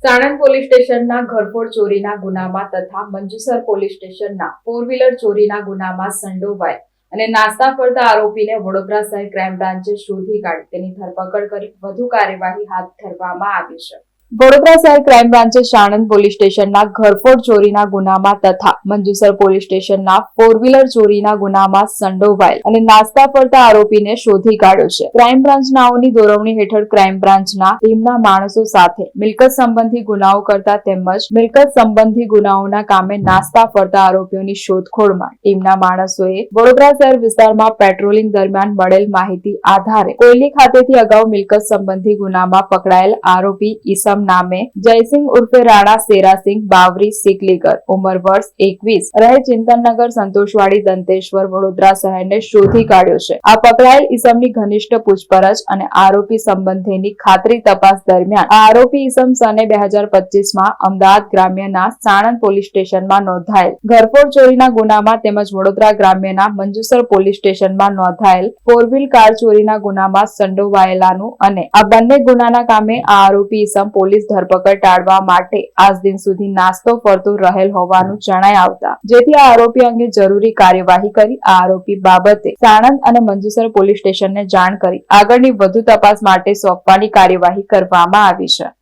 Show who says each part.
Speaker 1: Sanand police સ્ટેશનના ઘરફોડ ચોરીના ગુનામાં તથા મંજુસર પોલીસ સ્ટેશનના 4 વ્હીલર ચોરીના ગુનામાં સંડોવાયેલ અને નાસ્તા ફરતા આરોપીને વડોદરા શહેર ક્રાઇમ બ્રાન્ચે શોધી કાઢી તેની ધરપકડ કરી વધુ કાર્યવાહી હાથ ધરવામાં આવી છે. વડોદરા શહેર ક્રાઇમ બ્રાન્ચે સાણંદ પોલીસ સ્ટેશનના ઘરફોડ ચોરીના ગુનામાં તથા મંજુસર પોલીસ સ્ટેશનના 4 વ્હીલર ચોરીના ગુનામાં સંડોવાયેલ અને નાસ્તા ફરતા આરોપીને શોધી કાઢ્યો છે. ક્રાઇમ બ્રાન્ચનાઓની દોરવણી હેઠળ ક્રાઇમ બ્રાન્ચના ટીમના માણસો સાથે મિલકત સંબંધી ગુનાઓ કરતા તેમજ મિલકત સંબંધી ગુનાઓના કામે નાસ્તા ફરતા આરોપીઓની શોધખોળમાં ટીમના માણસોએ વડોદરા શહેર વિસ્તારમાં પેટ્રોલિંગ દરમિયાન મળેલ માહિતી આધારે કોયલી ખાતેથી અગાઉ મિલકત સંબંધી ગુનામાં પકડાયેલ આરોપી ઈસમ નામે જયસિંહ ઉર્ફે રાણા સેરાસિંહ બાવરી સિકલીગર ઉંમર વર્ષ 21 રહે ચિંતનનગર સંતોષવાડી દંતેશ્વર વડોદરા શહેરને શોધી કાઢ્યો છે. આ પકડાયેલ ઈસમની ઘનિષ્ઠ પૂછપરછ અને આરોપી સંબંધીની ખાતરી તપાસ દરમિયાન આરોપી ઈસમ સને 2025માં અમદાવાદ ગ્રામ્યના સાણંદ પોલીસ સ્ટેશનમાં નોંધાયેલ ઘરફોડ ચોરીના ગુનામાં તેમજ વડોદરા ગ્રામ્યના મંજુસર પોલીસ સ્ટેશનમાં નોંધાયેલ 4 વ્હીલ કાર ચોરીના ગુનામાં સંડોવાયેલાનું અને આ બંને ગુનાના કામે આ આરોપી ઈસમ પોલીસ ધરપકડ ટાળવા માટે આજ દિન સુધી નાસ્તો ફરતો રહેલ હોવાનું જણાઈ આવતા જેથી આ આરોપી અંગે જરૂરી કાર્યવાહી કરી આ આરોપી બાબતે સાણંદ અને મંજુસર પોલીસ સ્ટેશનને જાણ કરી આગળની વધુ તપાસ માટે સોંપવાની કાર્યવાહી કરવામાં આવી છે.